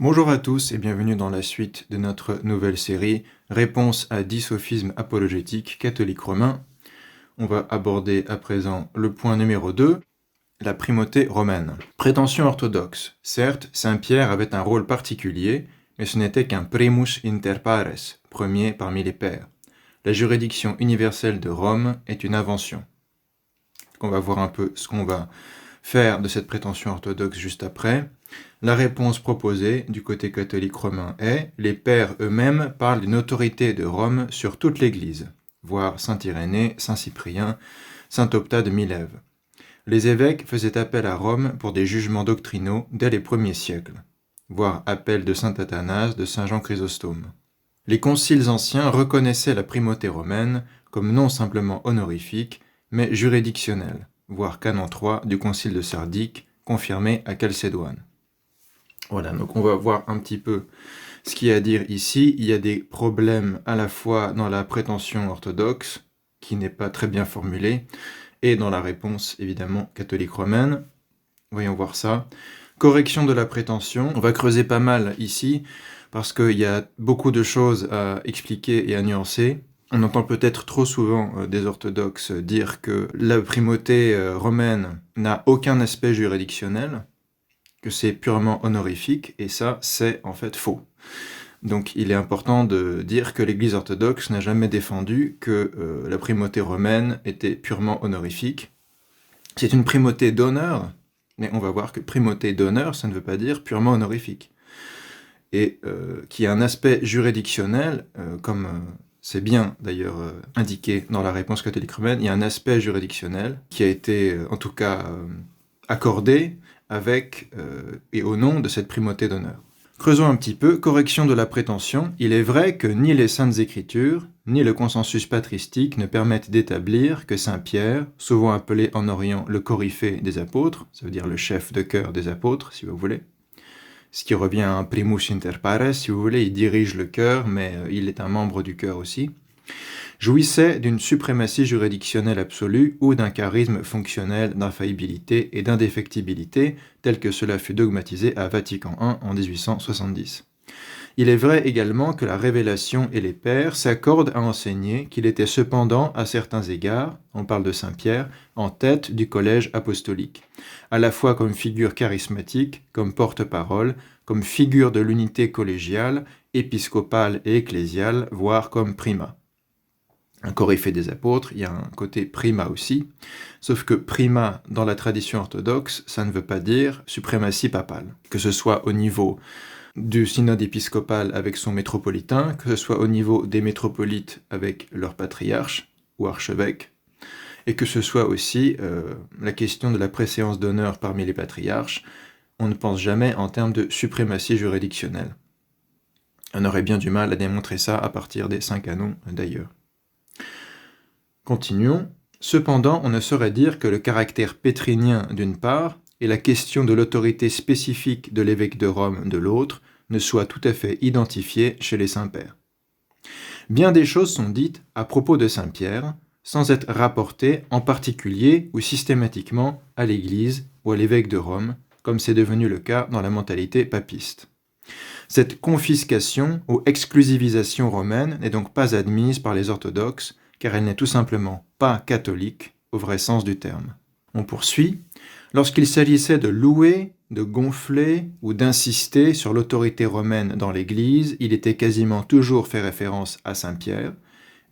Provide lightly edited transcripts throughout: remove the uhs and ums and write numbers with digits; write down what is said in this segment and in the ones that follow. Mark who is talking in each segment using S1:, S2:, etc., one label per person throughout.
S1: Bonjour à tous et bienvenue dans la suite de notre nouvelle série Réponse à 10 sophismes apologétiques catholiques romains. On va aborder à présent le point numéro 2, la primauté romaine. Prétention orthodoxe. Certes, Saint Pierre avait un rôle particulier, mais ce n'était qu'un primus inter pares, premier parmi les pairs. La juridiction universelle de Rome est une invention. On va voir un peu ce qu'on va faire de cette prétention orthodoxe juste après. La réponse proposée du côté catholique romain est « Les pères eux-mêmes parlent d'une autorité de Rome sur toute l'Église », voire saint Irénée, saint Cyprien, saint Optat de Milève. Les évêques faisaient appel à Rome pour des jugements doctrinaux dès les premiers siècles, voire appel de saint Athanase, de saint Jean Chrysostome. Les conciles anciens reconnaissaient la primauté romaine comme non simplement honorifique, mais juridictionnelle, voire canon 3 du concile de Sardique, confirmé à Chalcédoine. Voilà, donc on va voir un petit peu ce qu'il y a à dire ici. Il y a des problèmes à la fois dans la prétention orthodoxe, qui n'est pas très bien formulée, et dans la réponse, évidemment, catholique romaine. Voyons voir ça. Correction de la prétention. On va creuser pas mal ici, parce qu'il y a beaucoup de choses à expliquer et à nuancer. On entend peut-être trop souvent des orthodoxes dire que la primauté romaine n'a aucun aspect juridictionnel, que c'est purement honorifique, et ça, c'est en fait faux. Donc il est important de dire que l'Église orthodoxe n'a jamais défendu que la primauté romaine était purement honorifique. C'est une primauté d'honneur, mais on va voir que primauté d'honneur, ça ne veut pas dire purement honorifique. Et qui a un aspect juridictionnel, comme c'est bien d'ailleurs indiqué dans la réponse catholique romaine, il y a un aspect juridictionnel qui a été en tout cas accordé avec et au nom de cette primauté d'honneur. Creusons un petit peu, correction de la prétention. Il est vrai que ni les Saintes Écritures, ni le consensus patristique ne permettent d'établir que Saint Pierre, souvent appelé en Orient le coryphée des apôtres, ça veut dire le chef de chœur des apôtres, si vous voulez, ce qui revient à un primus inter pares, si vous voulez, il dirige le chœur, mais il est un membre du chœur aussi, jouissait d'une suprématie juridictionnelle absolue ou d'un charisme fonctionnel d'infaillibilité et d'indéfectibilité, tel que cela fut dogmatisé à Vatican I en 1870. Il est vrai également que la révélation et les pères s'accordent à enseigner qu'il était cependant, à certains égards, on parle de Saint Pierre, en tête du collège apostolique, à la fois comme figure charismatique, comme porte-parole, comme figure de l'unité collégiale, épiscopale et ecclésiale, voire comme primat. Un coryphée des apôtres, il y a un côté primat aussi, sauf que primat dans la tradition orthodoxe, ça ne veut pas dire suprématie papale, que ce soit au niveau du synode épiscopal avec son métropolitain, que ce soit au niveau des métropolites avec leur patriarche ou archevêque, et que ce soit aussi la question de la préséance d'honneur parmi les patriarches. On ne pense jamais en termes de suprématie juridictionnelle. On aurait bien du mal à démontrer ça à partir des 5 canons d'ailleurs. Continuons. Cependant, on ne saurait dire que le caractère pétrinien d'une part et la question de l'autorité spécifique de l'évêque de Rome de l'autre ne soient tout à fait identifiées chez les saints-pères. Bien des choses sont dites à propos de Saint Pierre, sans être rapportées en particulier ou systématiquement à l'Église ou à l'évêque de Rome, comme c'est devenu le cas dans la mentalité papiste. Cette confiscation ou exclusivisation romaine n'est donc pas admise par les orthodoxes, car elle n'est tout simplement pas catholique au vrai sens du terme. On poursuit. Lorsqu'il s'agissait de louer, de gonfler ou d'insister sur l'autorité romaine dans l'Église, il était quasiment toujours fait référence à Saint Pierre,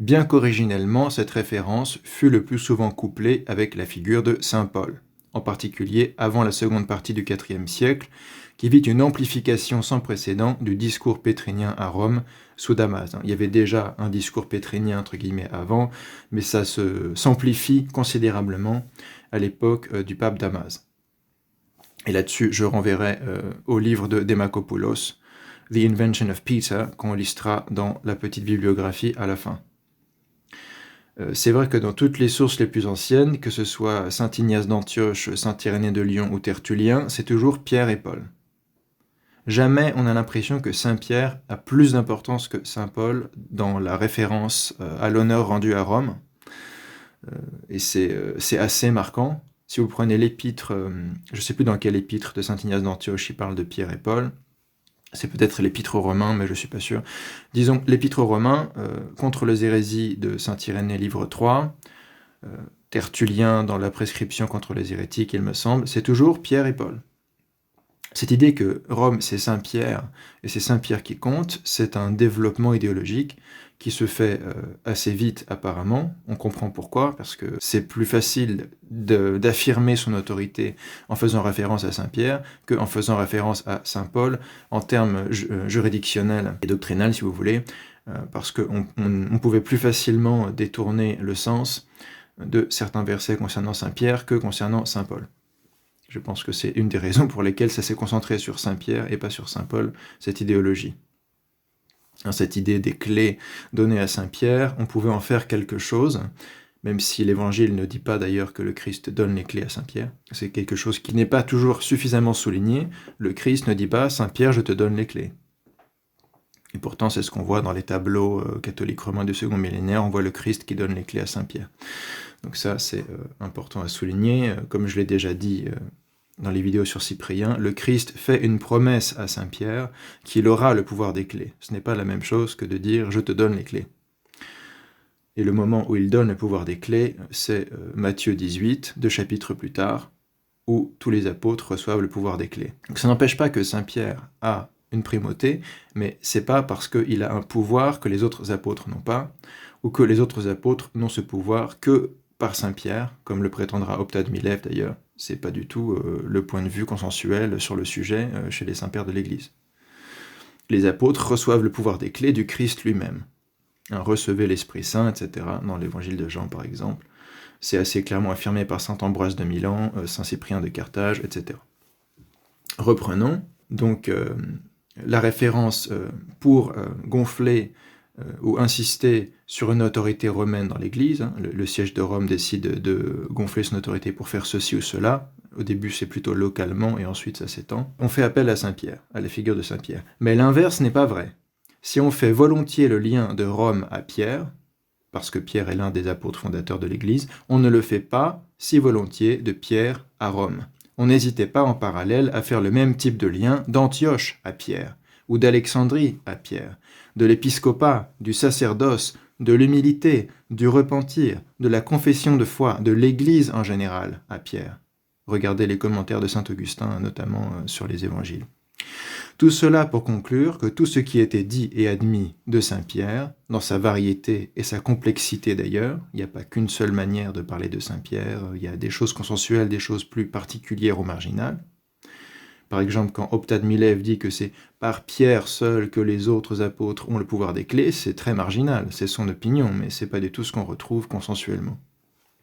S1: bien qu'originellement cette référence fut le plus souvent couplée avec la figure de Saint Paul, en particulier avant la seconde partie du IVe siècle, qui vit une amplification sans précédent du discours pétrinien à Rome sous Damas. Il y avait déjà un discours pétrinien entre guillemets avant, mais ça s'amplifie considérablement à l'époque du pape Damas. Et là-dessus, je renverrai au livre de Demakopoulos, The Invention of Peter, qu'on listera dans la petite bibliographie à la fin. C'est vrai que dans toutes les sources les plus anciennes, que ce soit saint Ignace d'Antioche, saint Irénée de Lyon ou Tertullien, c'est toujours Pierre et Paul. Jamais on a l'impression que Saint Pierre a plus d'importance que Saint Paul dans la référence à l'honneur rendu à Rome. Et c'est assez marquant. Si vous prenez l'épître, je ne sais plus dans quel épître de saint Ignace d'Antioche il parle de Pierre et Paul, C'est peut-être l'Épître aux Romains, mais je ne suis pas sûr. Disons, l'Épître aux Romains, contre les hérésies de saint Irénée, livre 3, Tertullien dans la prescription contre les hérétiques, il me semble, c'est toujours Pierre et Paul. Cette idée que Rome, c'est Saint-Pierre, et c'est Saint-Pierre qui compte, c'est un développement idéologique qui se fait assez vite apparemment. On comprend pourquoi, parce que c'est plus facile d'affirmer son autorité en faisant référence à Saint-Pierre qu'en faisant référence à Saint-Paul en termes juridictionnels et doctrinales, si vous voulez, parce qu'on pouvait plus facilement détourner le sens de certains versets concernant Saint-Pierre que concernant Saint-Paul. Je pense que c'est une des raisons pour lesquelles ça s'est concentré sur Saint-Pierre et pas sur Saint-Paul, cette idéologie. Cette idée des clés données à Saint-Pierre, on pouvait en faire quelque chose, même si l'Évangile ne dit pas d'ailleurs que le Christ donne les clés à Saint-Pierre. C'est quelque chose qui n'est pas toujours suffisamment souligné. Le Christ ne dit pas « Saint-Pierre, je te donne les clés ». Et pourtant, c'est ce qu'on voit dans les tableaux catholiques romains du second millénaire, on voit le Christ qui donne les clés à Saint-Pierre. Donc ça, c'est important à souligner. Comme je l'ai déjà dit dans les vidéos sur Cyprien, le Christ fait une promesse à Saint-Pierre qu'il aura le pouvoir des clés. Ce n'est pas la même chose que de dire « je te donne les clés ». Et le moment où il donne le pouvoir des clés, c'est Matthieu 18, 2 chapitres plus tard, où tous les apôtres reçoivent le pouvoir des clés. Donc ça n'empêche pas que Saint-Pierre a une primauté, mais c'est pas parce qu'il a un pouvoir que les autres apôtres n'ont pas, ou que les autres apôtres n'ont ce pouvoir que par Saint-Pierre, comme le prétendra Optade Milev d'ailleurs. C'est pas du tout le point de vue consensuel sur le sujet chez les saints-pères de l'Église. Les apôtres reçoivent le pouvoir des clés du Christ lui-même. Recevez l'Esprit Saint, etc., dans l'Évangile de Jean par exemple. C'est assez clairement affirmé par saint Ambroise de Milan, saint Cyprien de Carthage, etc. Reprenons, donc la référence pour gonfler ou insister sur une autorité romaine dans l'Église. Le siège de Rome décide de gonfler son autorité pour faire ceci ou cela. Au début, c'est plutôt localement, et ensuite ça s'étend. On fait appel à Saint-Pierre, à la figure de Saint-Pierre. Mais l'inverse n'est pas vrai. Si on fait volontiers le lien de Rome à Pierre, parce que Pierre est l'un des apôtres fondateurs de l'Église, on ne le fait pas si volontiers de Pierre à Rome. On n'hésitait pas en parallèle à faire le même type de lien d'Antioche à Pierre, ou d'Alexandrie à Pierre, de l'épiscopat, du sacerdoce, de l'humilité, du repentir, de la confession de foi, de l'Église en général à Pierre. Regardez les commentaires de saint Augustin, notamment sur les évangiles. Tout cela pour conclure que tout ce qui était dit et admis de Saint-Pierre, dans sa variété et sa complexité d'ailleurs, il n'y a pas qu'une seule manière de parler de Saint-Pierre, il y a des choses consensuelles, des choses plus particulières ou marginales. Par exemple, quand Optade Milev dit que c'est par Pierre seul que les autres apôtres ont le pouvoir des clés, c'est très marginal, c'est son opinion, mais c'est pas du tout ce qu'on retrouve consensuellement.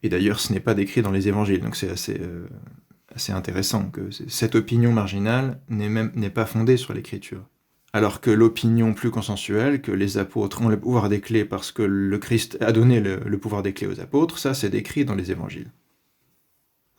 S1: Et d'ailleurs, ce n'est pas décrit dans les évangiles, donc c'est assez intéressant que cette opinion marginale n'est pas fondée sur l'écriture. Alors que l'opinion plus consensuelle, que les apôtres ont le pouvoir des clés parce que le Christ a donné le pouvoir des clés aux apôtres, ça c'est décrit dans les évangiles.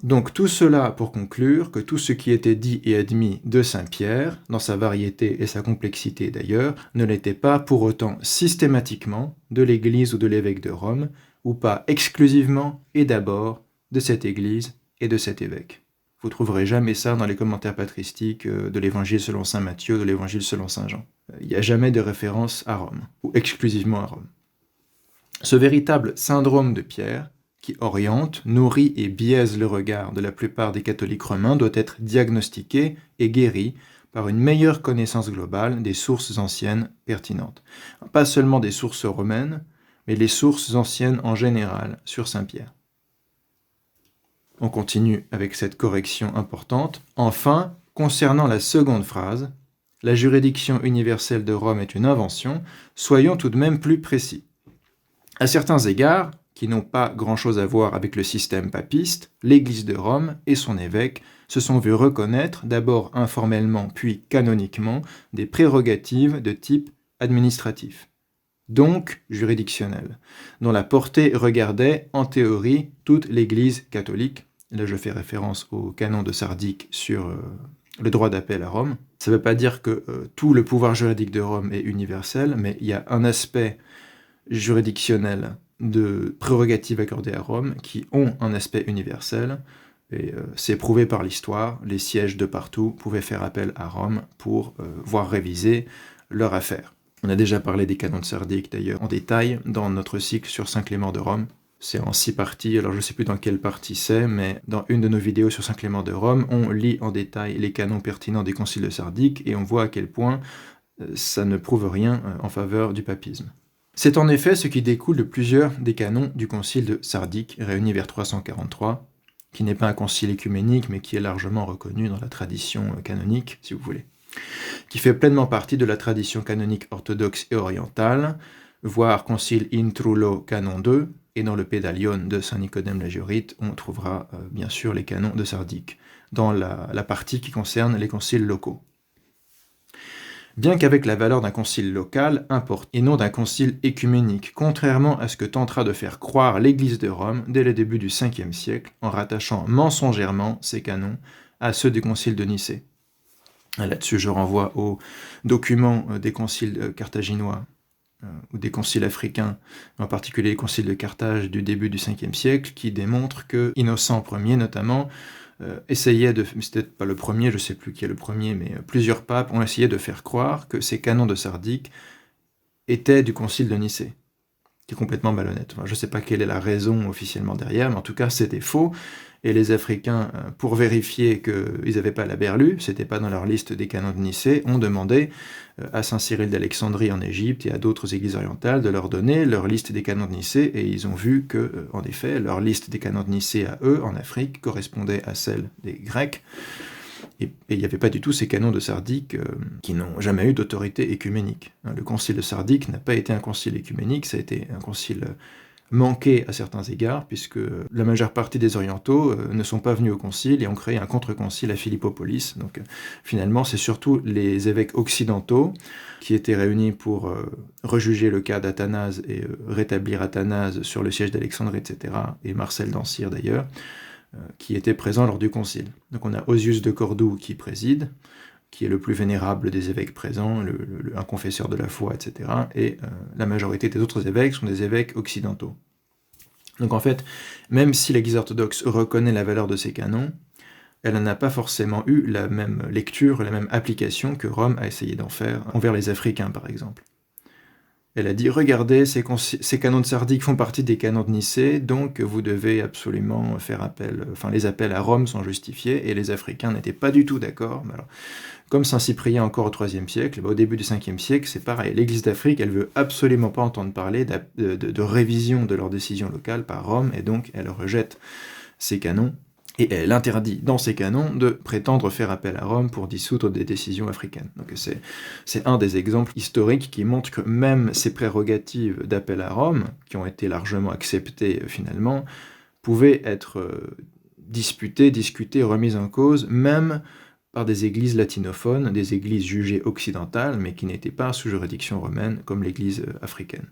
S1: Donc tout cela pour conclure que tout ce qui était dit et admis de Saint-Pierre, dans sa variété et sa complexité d'ailleurs, ne l'était pas pour autant systématiquement de l'Église ou de l'évêque de Rome, ou pas exclusivement et d'abord de cette Église et de cet évêque. Vous ne trouverez jamais ça dans les commentaires patristiques de l'Évangile selon saint Matthieu, de l'Évangile selon saint Jean. Il n'y a jamais de référence à Rome, ou exclusivement à Rome. Ce véritable syndrome de Pierre, qui oriente, nourrit et biaise le regard de la plupart des catholiques romains, doit être diagnostiqué et guéri par une meilleure connaissance globale des sources anciennes pertinentes. Pas seulement des sources romaines, mais les sources anciennes en général sur Saint-Pierre. On continue avec cette correction importante. Enfin, concernant la seconde phrase, « La juridiction universelle de Rome est une invention », soyons tout de même plus précis. À certains égards, qui n'ont pas grand-chose à voir avec le système papiste, l'Église de Rome et son évêque se sont vus reconnaître, d'abord informellement puis canoniquement, des prérogatives de type administratif, donc juridictionnel, dont la portée regardait, en théorie, toute l'Église catholique. Là, je fais référence au canon de Sardique sur le droit d'appel à Rome. Ça ne veut pas dire que tout le pouvoir juridique de Rome est universel, mais il y a un aspect juridictionnel de prérogatives accordées à Rome qui ont un aspect universel, Et c'est prouvé par l'histoire, les sièges de partout pouvaient faire appel à Rome pour voir réviser leur affaire. On a déjà parlé des canons de Sardique d'ailleurs en détail dans notre cycle sur Saint Clément de Rome. C'est en 6 parties, alors je ne sais plus dans quelle partie c'est, mais dans une de nos vidéos sur Saint Clément de Rome, on lit en détail les canons pertinents des conciles de Sardique et on voit à quel point ça ne prouve rien en faveur du papisme. C'est en effet ce qui découle de plusieurs des canons du concile de Sardique, réunis vers 343, qui n'est pas un concile écuménique, mais qui est largement reconnu dans la tradition canonique, si vous voulez, qui fait pleinement partie de la tradition canonique orthodoxe et orientale, voire concile in Trullo canon 2, et dans le Pédalion de Saint Nicodème l'Agiorite, on trouvera bien sûr les canons de Sardique, dans la partie qui concerne les conciles locaux. Bien qu'avec la valeur d'un concile local importe, et non d'un concile écuménique, contrairement à ce que tentera de faire croire l'Église de Rome dès le début du 5e siècle, en rattachant mensongèrement ces canons à ceux du concile de Nicée. Là-dessus, je renvoie aux documents des conciles carthaginois ou des conciles africains, en particulier les conciles de Carthage du début du 5e siècle, qui démontrent que Innocent Ier notamment essayait de, c'était pas le premier, je sais plus qui est le premier, mais plusieurs papes ont essayé de faire croire que ces canons de Sardique étaient du concile de Nicée, qui est complètement malhonnête. Enfin, je ne sais pas quelle est la raison officiellement derrière, mais en tout cas c'était faux, et les Africains, pour vérifier qu'ils n'avaient pas la berlue, c'était pas dans leur liste des canons de Nicée, ont demandé à Saint Cyril d'Alexandrie en Égypte et à d'autres églises orientales de leur donner leur liste des canons de Nicée, et ils ont vu que, en effet, leur liste des canons de Nicée à eux, en Afrique, correspondait à celle des Grecs, et il n'y avait pas du tout ces canons de Sardique qui n'ont jamais eu d'autorité écuménique. Le concile de Sardique n'a pas été un concile écuménique, ça a été un concile manqué à certains égards, puisque la majeure partie des orientaux ne sont pas venus au concile et ont créé un contre-concile à Philippopolis. Donc finalement, c'est surtout les évêques occidentaux qui étaient réunis pour rejuger le cas d'Athanase et rétablir Athanase sur le siège d'Alexandrie, etc., et Marcel d'Ancire d'ailleurs, qui étaient présents lors du concile. Donc on a Osius de Cordoue qui préside, qui est le plus vénérable des évêques présents, un confesseur de la foi, etc. Et la majorité des autres évêques sont des évêques occidentaux. Donc en fait, même si l'Église orthodoxe reconnaît la valeur de ces canons, elle n'a pas forcément eu la même lecture, la même application que Rome a essayé d'en faire envers les Africains, par exemple. Elle a dit, regardez, ces canons de Sardique font partie des canons de Nicée, donc vous devez absolument faire appel, enfin les appels à Rome sont justifiés, et les Africains n'étaient pas du tout d'accord. Alors, comme Saint Cyprien encore au IIIe siècle, au début du 5e siècle, c'est pareil. L'Église d'Afrique, elle veut absolument pas entendre parler de révision de leurs décisions locales par Rome, et donc elle rejette ces canons, et elle interdit dans ces canons de prétendre faire appel à Rome pour dissoudre des décisions africaines. Donc c'est un des exemples historiques qui montre que même ces prérogatives d'appel à Rome, qui ont été largement acceptées finalement, pouvaient être disputées, discutées, remises en cause, même par des églises latinophones, des églises jugées occidentales, mais qui n'étaient pas sous juridiction romaine, comme l'église africaine.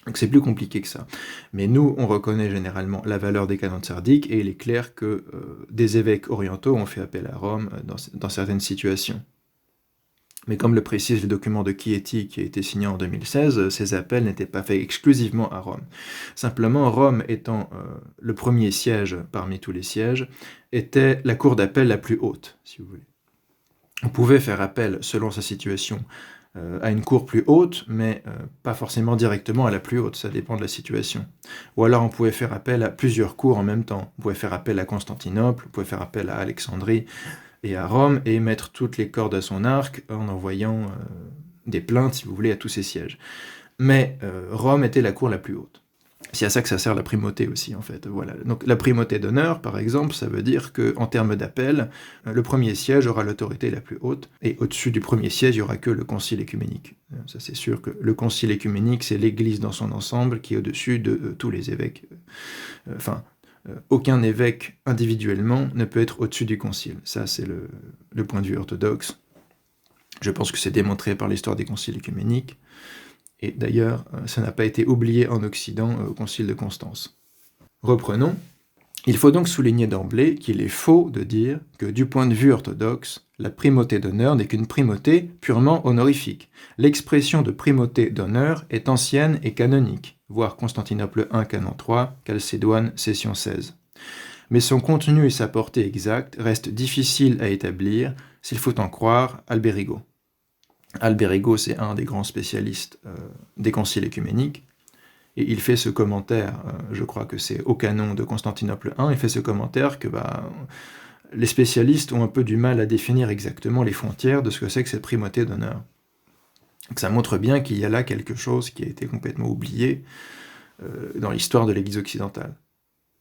S1: Donc c'est plus compliqué que ça. Mais nous, on reconnaît généralement la valeur des canons de Sardique, et il est clair que des évêques orientaux ont fait appel à Rome dans certaines situations. Mais comme le précise le document de Chieti qui a été signé en 2016, ces appels n'étaient pas faits exclusivement à Rome. Simplement, Rome étant le premier siège parmi tous les sièges, était la cour d'appel la plus haute, si vous voulez. On pouvait faire appel, selon sa situation, à une cour plus haute, mais pas forcément directement à la plus haute, ça dépend de la situation. Ou alors on pouvait faire appel à plusieurs cours en même temps. On pouvait faire appel à Constantinople, on pouvait faire appel à Alexandrie et à Rome, et mettre toutes les cordes à son arc en envoyant des plaintes, si vous voulez, à tous ces sièges. Mais Rome était la cour la plus haute. C'est à ça que ça sert la primauté aussi, en fait. Voilà. Donc la primauté d'honneur, par exemple, ça veut dire qu'en termes d'appel, le premier siège aura l'autorité la plus haute, et au-dessus du premier siège, il n'y aura que le concile écuménique. Ça, c'est sûr que le concile écuménique, c'est l'Église dans son ensemble qui est au-dessus de tous les évêques. Aucun évêque individuellement ne peut être au-dessus du concile. Ça, c'est le point de vue orthodoxe. Je pense que c'est démontré par l'histoire des conciles écuméniques. Et d'ailleurs, ça n'a pas été oublié en Occident au concile de Constance. Reprenons. Il faut donc souligner d'emblée qu'il est faux de dire que du point de vue orthodoxe, la primauté d'honneur n'est qu'une primauté purement honorifique. L'expression de primauté d'honneur est ancienne et canonique, voir Constantinople I, canon 3, Chalcédoine, session 16. mais son contenu et sa portée exacte restent difficiles à établir s'il faut en croire Alberigo. Alberigo, c'est un des grands spécialistes des conciles œcuméniques, et il fait ce commentaire, je crois que c'est au canon de Constantinople I, il fait ce commentaire que les spécialistes ont un peu du mal à définir exactement les frontières de ce que c'est que cette primauté d'honneur. Donc ça montre bien qu'il y a là quelque chose qui a été complètement oublié dans l'histoire de l'Église occidentale.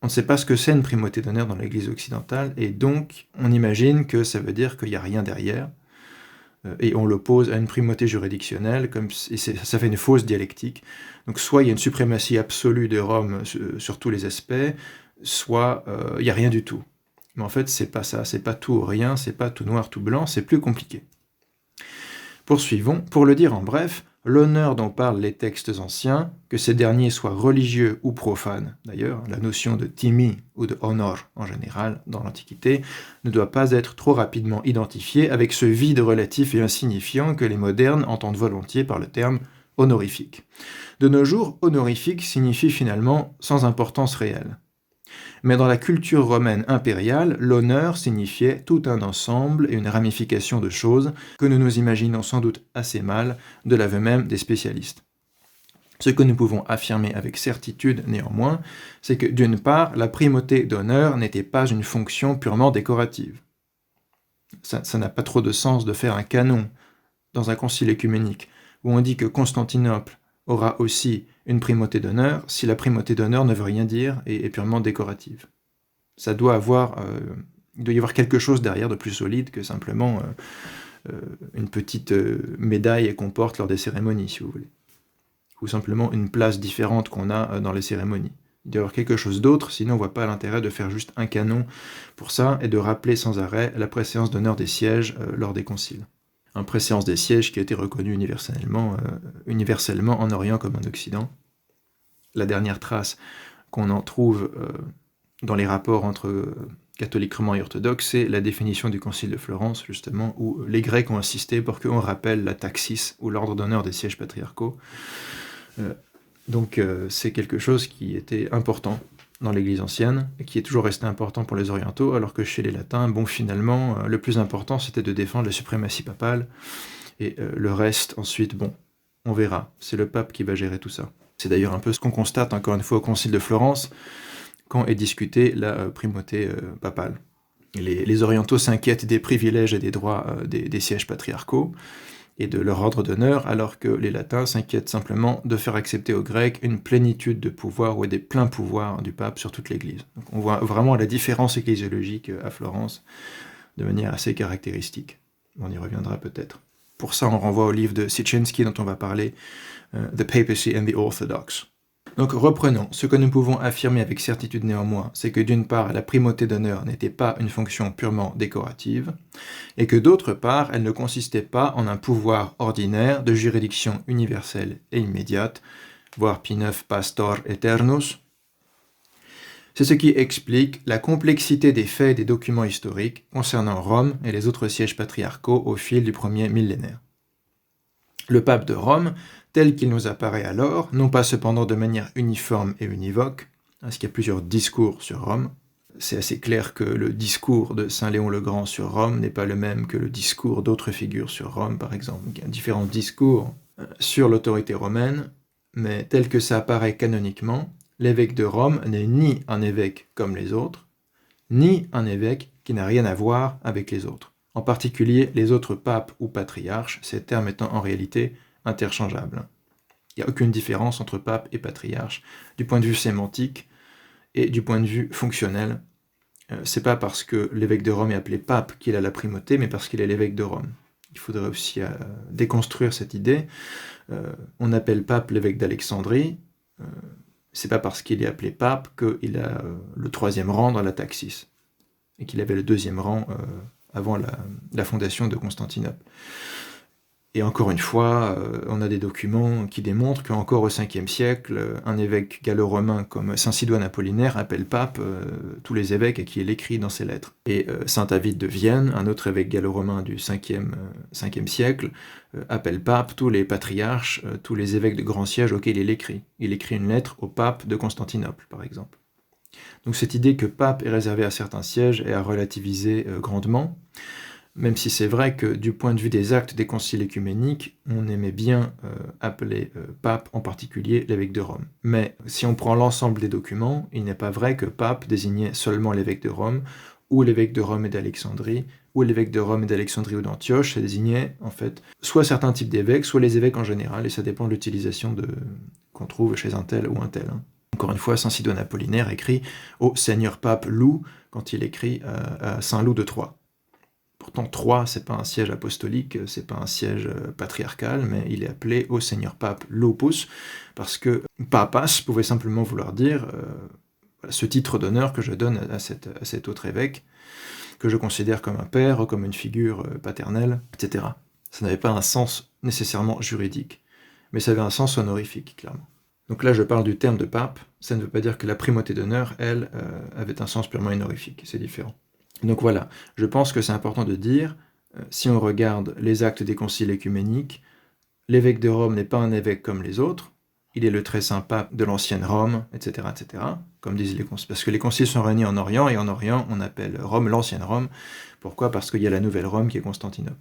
S1: On ne sait pas ce que c'est une primauté d'honneur dans l'Église occidentale, et donc on imagine que ça veut dire qu'il n'y a rien derrière, et on l'oppose à une primauté juridictionnelle, et ça fait une fausse dialectique. Donc soit il y a une suprématie absolue de Rome sur tous les aspects, soit il n'y a rien du tout. Mais en fait, c'est pas ça, c'est pas tout ou rien, c'est pas tout noir, tout blanc, c'est plus compliqué. Poursuivons. Pour le dire en bref, l'honneur dont parlent les textes anciens, que ces derniers soient religieux ou profanes, d'ailleurs, la notion de timi ou de honor en général dans l'Antiquité, ne doit pas être trop rapidement identifiée avec ce vide relatif et insignifiant que les modernes entendent volontiers par le terme honorifique. De nos jours, honorifique signifie finalement sans importance réelle. Mais dans la culture romaine impériale, l'honneur signifiait tout un ensemble et une ramification de choses que nous nous imaginons sans doute assez mal de l'aveu même des spécialistes. Ce que nous pouvons affirmer avec certitude néanmoins, c'est que d'une part, la primauté d'honneur n'était pas une fonction purement décorative. Ça n'a pas trop de sens de faire un canon dans un concile œcuménique où on dit que Constantinople aura aussi une primauté d'honneur si la primauté d'honneur ne veut rien dire et est purement décorative. Il doit y avoir quelque chose derrière de plus solide que simplement une petite médaille qu'on porte lors des cérémonies, si vous voulez. Ou simplement une place différente qu'on a dans les cérémonies. Il doit y avoir quelque chose d'autre, sinon on ne voit pas l'intérêt de faire juste un canon pour ça et de rappeler sans arrêt la préséance d'honneur des sièges lors des conciles. Une préséance des sièges qui a été reconnue universellement en Orient comme en Occident. La dernière trace qu'on en trouve dans les rapports entre catholiques romains et orthodoxes, c'est la définition du Concile de Florence, justement, où les Grecs ont insisté pour qu'on rappelle la taxis, ou l'ordre d'honneur des sièges patriarcaux. Donc c'est quelque chose qui était important dans l'Église ancienne, et qui est toujours resté important pour les orientaux, alors que chez les latins, finalement, le plus important, c'était de défendre la suprématie papale, et le reste, ensuite, on verra. C'est le pape qui va gérer tout ça. C'est d'ailleurs un peu ce qu'on constate, encore une fois, au Concile de Florence, quand est discutée la primauté papale. Les orientaux s'inquiètent des privilèges et des droits des sièges patriarcaux, et de leur ordre d'honneur, alors que les latins s'inquiètent simplement de faire accepter aux Grecs une plénitude de pouvoir ou des pleins pouvoirs du pape sur toute l'Église. Donc on voit vraiment la différence ecclésiologique à Florence de manière assez caractéristique. On y reviendra peut-être. Pour ça, on renvoie au livre de Sitchinski dont on va parler, The Papacy and the Orthodox. Donc reprenons, ce que nous pouvons affirmer avec certitude néanmoins, c'est que d'une part, la primauté d'honneur n'était pas une fonction purement décorative, et que d'autre part, elle ne consistait pas en un pouvoir ordinaire de juridiction universelle et immédiate, voire P9 pastor eternus. C'est ce qui explique la complexité des faits et des documents historiques concernant Rome et les autres sièges patriarcaux au fil du premier millénaire. Le pape de Rome, tel qu'il nous apparaît alors, non pas cependant de manière uniforme et univoque, parce qu'il y a plusieurs discours sur Rome. C'est assez clair que le discours de Saint Léon le Grand sur Rome n'est pas le même que le discours d'autres figures sur Rome, par exemple. Il y a différents discours sur l'autorité romaine, mais tel que ça apparaît canoniquement, l'évêque de Rome n'est ni un évêque comme les autres, ni un évêque qui n'a rien à voir avec les autres. En particulier les autres papes ou patriarches, ces termes étant en réalité interchangeables. Il n'y a aucune différence entre pape et patriarche du point de vue sémantique et du point de vue fonctionnel. C'est pas parce que l'évêque de Rome est appelé pape qu'il a la primauté, mais parce qu'il est l'évêque de Rome. Il faudrait aussi déconstruire cette idée. On appelle pape l'évêque d'Alexandrie. C'est pas parce qu'il est appelé pape qu'il a le 3e rang dans la taxis, et qu'il avait le 2e rang avant la fondation de Constantinople. Et encore une fois, on a des documents qui démontrent qu'encore au 5e siècle, un évêque gallo-romain comme saint Sidoine Apollinaire appelle pape tous les évêques à qui il écrit dans ses lettres. Et saint Avite de Vienne, un autre évêque gallo-romain du 5e siècle, appelle pape tous les patriarches, tous les évêques de grand siège auxquels il écrit. Il écrit une lettre au pape de Constantinople, par exemple. Donc cette idée que pape est réservé à certains sièges est à relativiser grandement, même si c'est vrai que du point de vue des actes des conciles œcuméniques, on aimait bien appeler pape en particulier l'évêque de Rome. Mais si on prend l'ensemble des documents, il n'est pas vrai que pape désignait seulement l'évêque de Rome, ou l'évêque de Rome et d'Alexandrie, ou l'évêque de Rome et d'Alexandrie ou d'Antioche. Ça désignait en fait soit certains types d'évêques, soit les évêques en général, et ça dépend de l'utilisation qu'on trouve chez un tel ou un tel. Encore une fois, saint Sidoine Apollinaire écrit « Au Seigneur Pape Loup » quand il écrit à saint Loup de Troyes. Pourtant, Troyes, c'est pas un siège apostolique, c'est pas un siège patriarcal, mais il est appelé au Seigneur Pape Lupus, parce que papas pouvait simplement vouloir dire ce titre d'honneur que je donne à cet autre évêque, que je considère comme un père, ou comme une figure paternelle, etc. Ça n'avait pas un sens nécessairement juridique, mais ça avait un sens honorifique, clairement. Donc là, je parle du terme de pape, ça ne veut pas dire que la primauté d'honneur, elle, avait un sens purement honorifique, c'est différent. Donc voilà, je pense que c'est important de dire, si on regarde les actes des conciles œcuméniques, l'évêque de Rome n'est pas un évêque comme les autres, il est le très saint pape de l'ancienne Rome, etc., comme disent les conciles. Parce que les conciles sont réunis en Orient, et en Orient, on appelle Rome l'ancienne Rome. Pourquoi ? Parce qu'il y a la nouvelle Rome qui est Constantinople.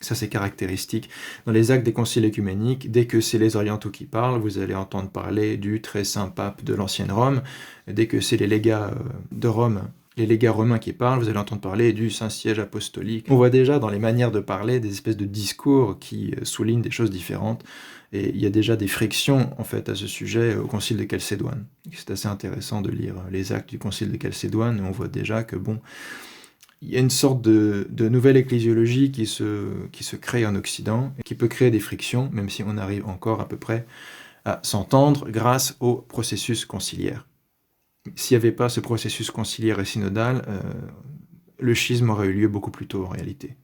S1: Ça, c'est caractéristique. Dans les actes des conciles œcuméniques, dès que c'est les orientaux qui parlent, vous allez entendre parler du très saint pape de l'ancienne Rome. Dès que c'est les légats de Rome, les légats romains qui parlent, vous allez entendre parler du Saint-Siège apostolique. On voit déjà dans les manières de parler des espèces de discours qui soulignent des choses différentes, et il y a déjà des frictions en fait à ce sujet au Concile de Chalcédoine. C'est assez intéressant de lire les actes du Concile de Chalcédoine, et on voit déjà que bon, il y a une sorte de nouvelle ecclésiologie qui se crée en Occident, et qui peut créer des frictions, même si on arrive encore à peu près à s'entendre grâce au processus conciliaire. S'il n'y avait pas ce processus conciliaire et synodal, le schisme aurait eu lieu beaucoup plus tôt en réalité.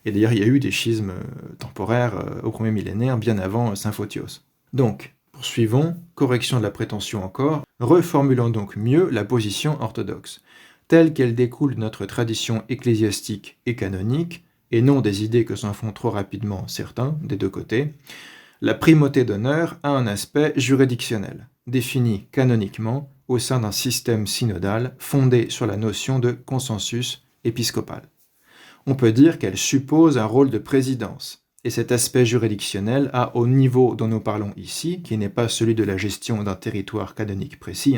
S1: Et d'ailleurs, il y a eu des schismes temporaires au premier millénaire, bien avant saint Photios. Donc, poursuivons, correction de la prétention encore, reformulons donc mieux la position orthodoxe, telle qu'elle découle de notre tradition ecclésiastique et canonique, et non des idées que s'en font trop rapidement certains, des deux côtés. La primauté d'honneur a un aspect juridictionnel, défini canoniquement au sein d'un système synodal fondé sur la notion de consensus épiscopal. On peut dire qu'elle suppose un rôle de présidence, et cet aspect juridictionnel a, au niveau dont nous parlons ici, qui n'est pas celui de la gestion d'un territoire canonique précis,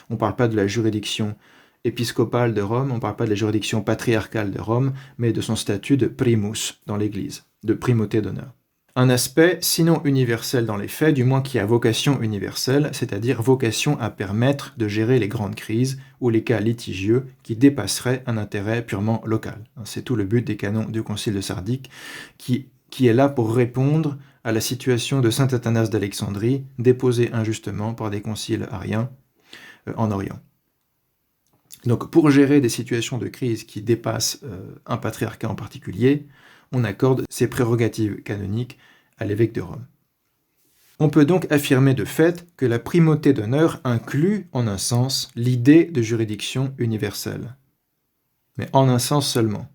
S1: on ne parle pas de la juridiction épiscopale de Rome, on ne parle pas de la juridiction patriarcale de Rome, mais de son statut de primus dans l'Église, de primauté d'honneur. Un aspect, sinon universel dans les faits, du moins qui a vocation universelle, c'est-à-dire vocation à permettre de gérer les grandes crises ou les cas litigieux qui dépasseraient un intérêt purement local. C'est tout le but des canons du Concile de Sardique, qui est là pour répondre à la situation de saint Athanas d'Alexandrie, déposée injustement par des conciles ariens en Orient. Donc pour gérer des situations de crise qui dépassent un patriarcat en particulier, on accorde ces prérogatives canoniques à l'évêque de Rome. On peut donc affirmer de fait que la primauté d'honneur inclut, en un sens, l'idée de juridiction universelle. Mais en un sens seulement.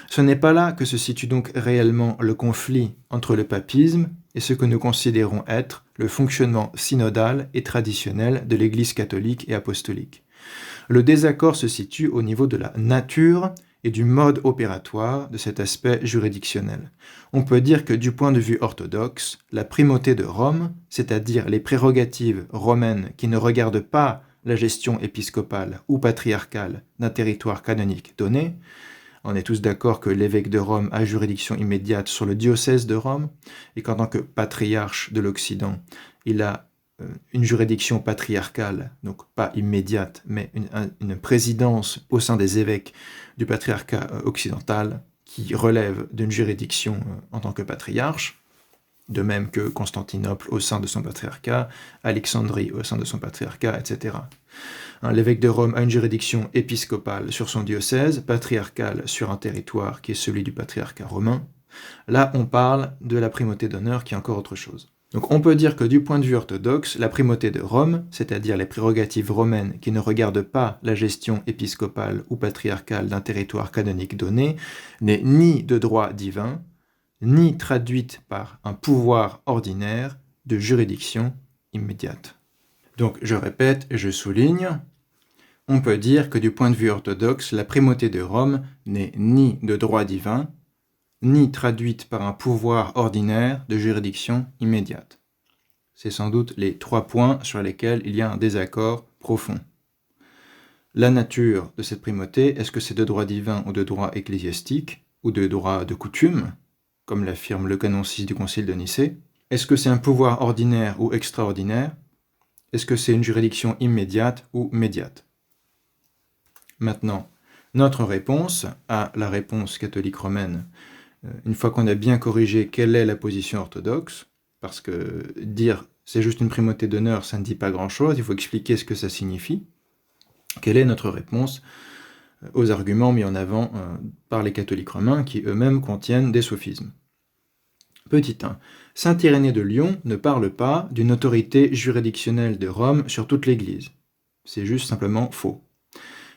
S1: Ce n'est pas là que se situe donc réellement le conflit entre le papisme et ce que nous considérons être le fonctionnement synodal et traditionnel de l'Église catholique et apostolique. Le désaccord se situe au niveau de la nature et du mode opératoire de cet aspect juridictionnel. On peut dire que du point de vue orthodoxe, la primauté de Rome, c'est-à-dire les prérogatives romaines qui ne regardent pas la gestion épiscopale ou patriarcale d'un territoire canonique donné, on est tous d'accord que l'évêque de Rome a juridiction immédiate sur le diocèse de Rome, et qu'en tant que patriarche de l'Occident, il a une juridiction patriarcale, donc pas immédiate, mais une présidence au sein des évêques du patriarcat occidental qui relève d'une juridiction en tant que patriarche, de même que Constantinople au sein de son patriarcat, Alexandrie au sein de son patriarcat, etc. L'évêque de Rome a une juridiction épiscopale sur son diocèse, patriarcale sur un territoire qui est celui du patriarcat romain. Là, on parle de la primauté d'honneur qui est encore autre chose. Donc on peut dire que du point de vue orthodoxe, la primauté de Rome, c'est-à-dire les prérogatives romaines qui ne regardent pas la gestion épiscopale ou patriarcale d'un territoire canonique donné, n'est ni de droit divin, ni traduite par un pouvoir ordinaire de juridiction immédiate. Donc je répète et je souligne, On peut dire que du point de vue orthodoxe, la primauté de Rome n'est ni de droit divin, ni traduite par un pouvoir ordinaire de juridiction immédiate. C'est sans doute les 3 points sur lesquels il y a un désaccord profond. La nature de cette primauté, est-ce que c'est de droit divin ou de droit ecclésiastique, ou de droit de coutume, comme l'affirme le canon 6 du Concile de Nicée? Est-ce que c'est un pouvoir ordinaire ou extraordinaire? Est-ce que c'est une juridiction immédiate ou médiate? Maintenant, notre réponse à la réponse catholique romaine, une fois qu'on a bien corrigé quelle est la position orthodoxe, parce que dire c'est juste une primauté d'honneur, ça ne dit pas grand-chose, il faut expliquer ce que ça signifie. Quelle est notre réponse aux arguments mis en avant par les catholiques romains qui eux-mêmes contiennent des sophismes? Petit 1. Saint Irénée de Lyon ne parle pas d'une autorité juridictionnelle de Rome sur toute l'Église. C'est juste simplement faux.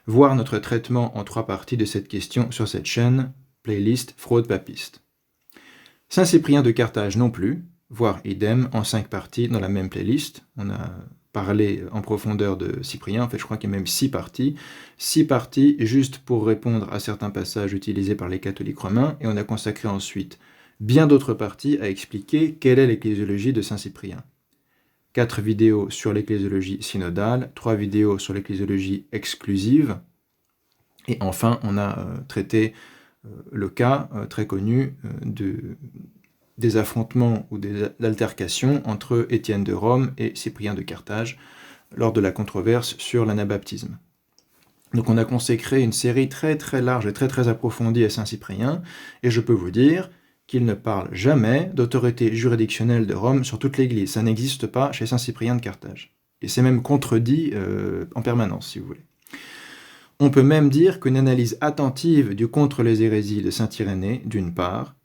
S1: Voir notre traitement en 3 parties de cette question sur cette chaîne, playlist fraude papiste. Saint Cyprien de Carthage non plus, voire idem en 5 parties dans la même playlist. On a parlé en profondeur de Cyprien, en fait je crois qu'il y a même 6 parties. 6 parties juste pour répondre à certains passages utilisés par les catholiques romains, et on a consacré ensuite bien d'autres parties à expliquer quelle est l'ecclésiologie de Saint Cyprien. 4 vidéos sur l'ecclésiologie synodale, 3 vidéos sur l'ecclésiologie exclusive, et enfin on a traité le cas très connu des affrontements ou des altercations entre Étienne de Rome et Cyprien de Carthage lors de la controverse sur l'anabaptisme. Donc on a consacré une série très très large et très très approfondie à Saint Cyprien, et je peux vous dire qu'il ne parle jamais d'autorité juridictionnelle de Rome sur toute l'Église. Ça n'existe pas chez Saint Cyprien de Carthage. Et c'est même contredit en permanence, si vous voulez. On peut même dire qu'une analyse attentive du Contre les hérésies de Saint Irénée, d'une part,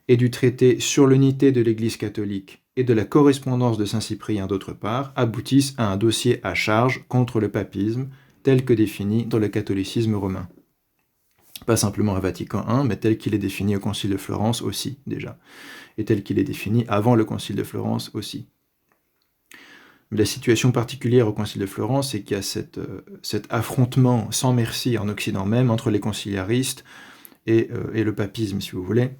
S1: et du traité sur l'unité de l'Église catholique et de la correspondance de Saint Cyprien, d'autre part, aboutissent à un dossier à charge contre le papisme, tel que défini dans le catholicisme romain. Pas simplement à Vatican I, mais tel qu'il est défini au Concile de Florence aussi, déjà, et tel qu'il est défini avant le Concile de Florence aussi. Mais la situation particulière au Concile de Florence, c'est qu'il y a cet affrontement sans merci en Occident même entre les conciliaristes et le papisme, si vous voulez,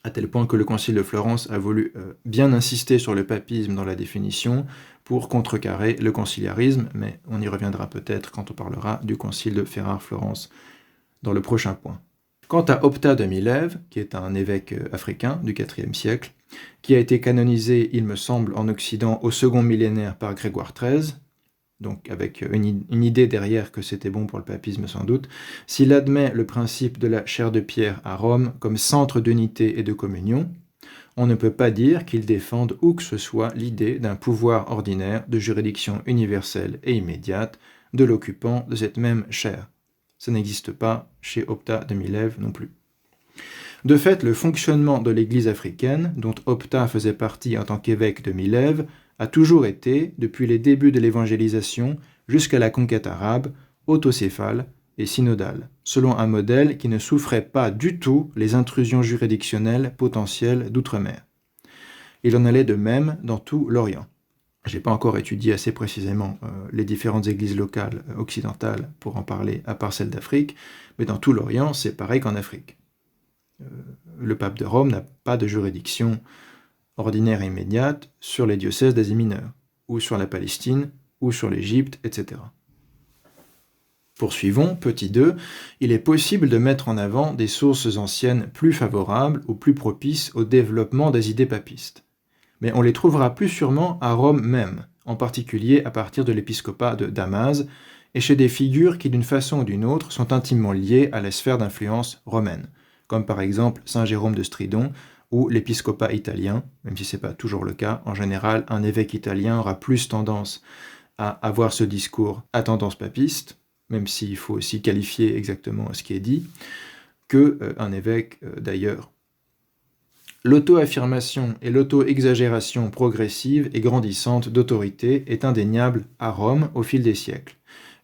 S1: à tel point que le Concile de Florence a voulu bien insister sur le papisme dans la définition pour contrecarrer le conciliarisme, mais on y reviendra peut-être quand on parlera du Concile de Ferrare-Florence dans le prochain point. Quant à Optat de Milève, qui est un évêque africain du IVe siècle, qui a été canonisé, il me semble, en Occident au second millénaire par Grégoire XIII, donc avec une idée derrière que c'était bon pour le papisme sans doute, s'il admet le principe de la chair de pierre à Rome comme centre d'unité et de communion, on ne peut pas dire qu'il défende où que ce soit l'idée d'un pouvoir ordinaire de juridiction universelle et immédiate de l'occupant de cette même chair. Ça n'existe pas chez Optat de Milève non plus. De fait, le fonctionnement de l'Église africaine, dont Optat faisait partie en tant qu'évêque de Milève, a toujours été, depuis les débuts de l'évangélisation jusqu'à la conquête arabe, autocéphale et synodale, selon un modèle qui ne souffrait pas du tout les intrusions juridictionnelles potentielles d'outre-mer. Il en allait de même dans tout l'Orient. Je n'ai pas encore étudié assez précisément les différentes églises locales occidentales pour en parler, à part celle d'Afrique, mais dans tout l'Orient, c'est pareil qu'en Afrique. Le pape de Rome n'a pas de juridiction ordinaire et immédiate sur les diocèses d'Asie mineure, ou sur la Palestine, ou sur l'Égypte, etc. Poursuivons, petit 2, il est possible de mettre en avant des sources anciennes plus favorables ou plus propices au développement des idées papistes. Mais on les trouvera plus sûrement à Rome même, en particulier à partir de l'épiscopat de Damas, et chez des figures qui d'une façon ou d'une autre sont intimement liées à la sphère d'influence romaine, comme par exemple Saint Jérôme de Stridon ou l'épiscopat italien, même si ce n'est pas toujours le cas. En général, un évêque italien aura plus tendance à avoir ce discours à tendance papiste, même s'il faut aussi qualifier exactement ce qui est dit, qu'un évêque d'ailleurs. L'auto-affirmation et l'auto-exagération progressive et grandissante d'autorité est indéniable à Rome au fil des siècles,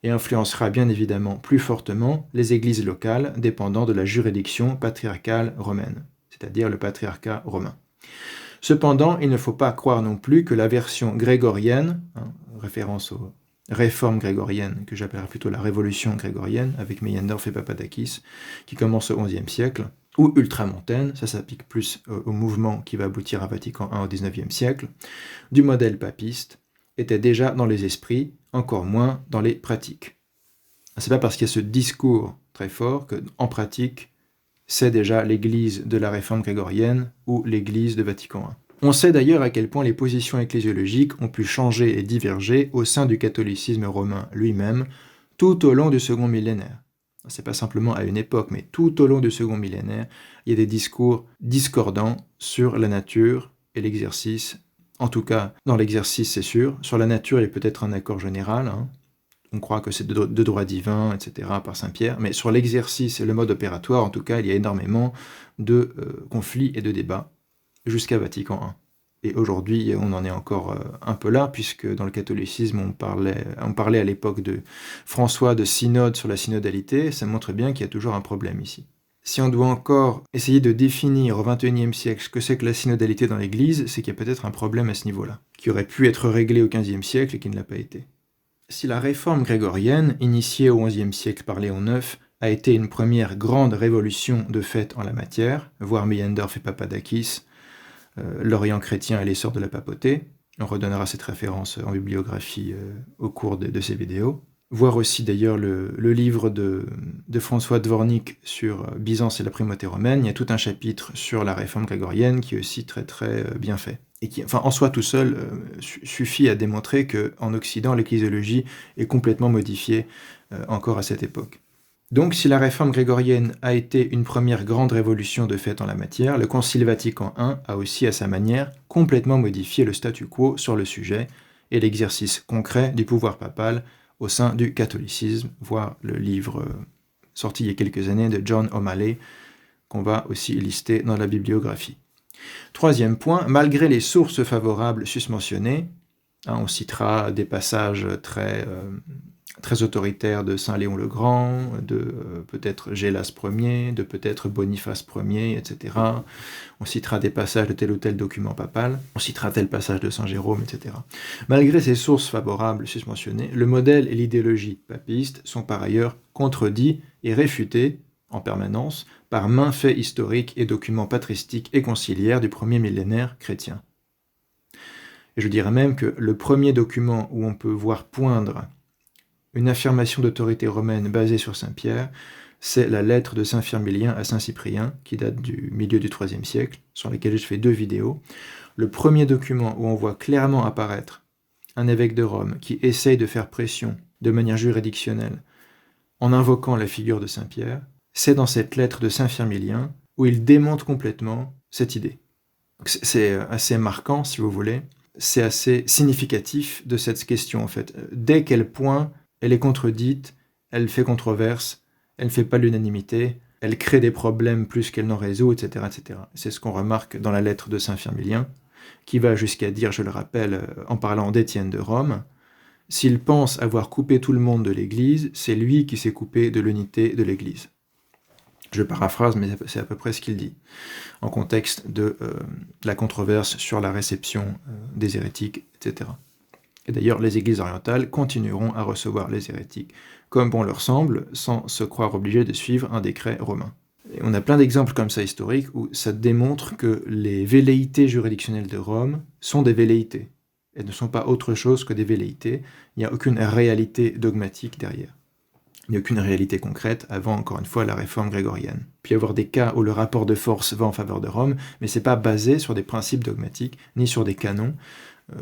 S1: et influencera bien évidemment plus fortement les églises locales dépendant de la juridiction patriarcale romaine, c'est-à-dire le patriarcat romain. Cependant, il ne faut pas croire non plus que la version grégorienne, référence réforme grégorienne, que j'appellerais plutôt la révolution grégorienne, avec Meyendorff et Papadakis, qui commence au XIe siècle, ou ultramontaine, ça s'applique plus au mouvement qui va aboutir à Vatican I au XIXe siècle, du modèle papiste, était déjà dans les esprits, encore moins dans les pratiques. C'est pas parce qu'il y a ce discours très fort qu'en pratique, c'est déjà l'Église de la réforme grégorienne ou l'Église de Vatican I. On sait d'ailleurs à quel point les positions ecclésiologiques ont pu changer et diverger au sein du catholicisme romain lui-même tout au long du second millénaire. C'est pas simplement à une époque, mais tout au long du second millénaire, il y a des discours discordants sur la nature et l'exercice. En tout cas, dans l'exercice, c'est sûr. Sur la nature, il y a peut-être un accord général. On croit que c'est de droit divin, etc., par saint Pierre. Mais sur l'exercice et le mode opératoire, en tout cas, il y a énormément de conflits et de débats jusqu'à Vatican I. Et aujourd'hui, on en est encore un peu là, puisque dans le catholicisme, on parlait à l'époque de François de synode sur la synodalité. Ça montre bien qu'il y a toujours un problème ici. Si on doit encore essayer de définir au XXIe siècle ce que c'est que la synodalité dans l'Église, c'est qu'il y a peut-être un problème à ce niveau-là, qui aurait pu être réglé au XVe siècle et qui ne l'a pas été. Si la réforme grégorienne, initiée au XIe siècle par Léon IX, a été une première grande révolution de fait en la matière, voir Meyendorff et Papadakis, l'Orient chrétien et l'essor de la papauté, on redonnera cette référence en bibliographie au cours de ces vidéos, voir aussi d'ailleurs le livre de François Dvornik sur Byzance et la primauté romaine, il y a tout un chapitre sur la réforme grégorienne qui est aussi très très bien fait. Et qui, enfin, en soi tout seul, suffit à démontrer qu'en Occident, l'ecclésiologie est complètement modifiée encore à cette époque. Donc, si la réforme grégorienne a été une première grande révolution de fait en la matière, le Concile Vatican I a aussi, à sa manière, complètement modifié le statu quo sur le sujet et l'exercice concret du pouvoir papal au sein du catholicisme, voire le livre sorti il y a quelques années de John O'Malley, qu'on va aussi lister dans la bibliographie. Troisième point, malgré les sources favorables susmentionnées, on citera des passages très autoritaires de Saint Léon le Grand, de peut-être Gélas Ier, de peut-être Boniface Ier, etc. On citera des passages de tel ou tel document papal, on citera tel passage de Saint Jérôme, etc. Malgré ces sources favorables susmentionnées, le modèle et l'idéologie papiste sont par ailleurs contredits et réfutés en permanence par maints faits historiques et documents patristiques et conciliaires du premier millénaire chrétien. Et je dirais même que le premier document où on peut voir poindre une affirmation d'autorité romaine basée sur saint Pierre, c'est la lettre de saint Firmilien à saint Cyprien, qui date du milieu du IIIe siècle, sur laquelle je fais 2 vidéos. Le premier document où on voit clairement apparaître un évêque de Rome qui essaye de faire pression de manière juridictionnelle en invoquant la figure de saint Pierre, c'est dans cette lettre de saint Firmilien où il démonte complètement cette idée. C'est assez marquant, si vous voulez, c'est assez significatif de cette question, en fait. Dès quel point elle est contredite, elle fait controverse, elle ne fait pas l'unanimité, elle crée des problèmes plus qu'elle n'en résout, etc., etc. C'est ce qu'on remarque dans la lettre de saint Firmilien, qui va jusqu'à dire, je le rappelle, en parlant d'Étienne de Rome, « S'il pense avoir coupé tout le monde de l'Église, c'est lui qui s'est coupé de l'unité de l'Église. » Je paraphrase, mais c'est à peu près ce qu'il dit, en contexte de la controverse sur la réception des hérétiques, etc. Et d'ailleurs, les églises orientales continueront à recevoir les hérétiques, comme bon leur semble, sans se croire obligés de suivre un décret romain. Et on a plein d'exemples comme ça historiques, où ça démontre que les velléités juridictionnelles de Rome sont des velléités. Elles ne sont pas autre chose que des velléités, il n'y a aucune réalité dogmatique derrière. Il n'y a aucune réalité concrète avant, encore une fois, la réforme grégorienne. Il peut y avoir des cas où le rapport de force va en faveur de Rome, mais ce n'est pas basé sur des principes dogmatiques, ni sur des canons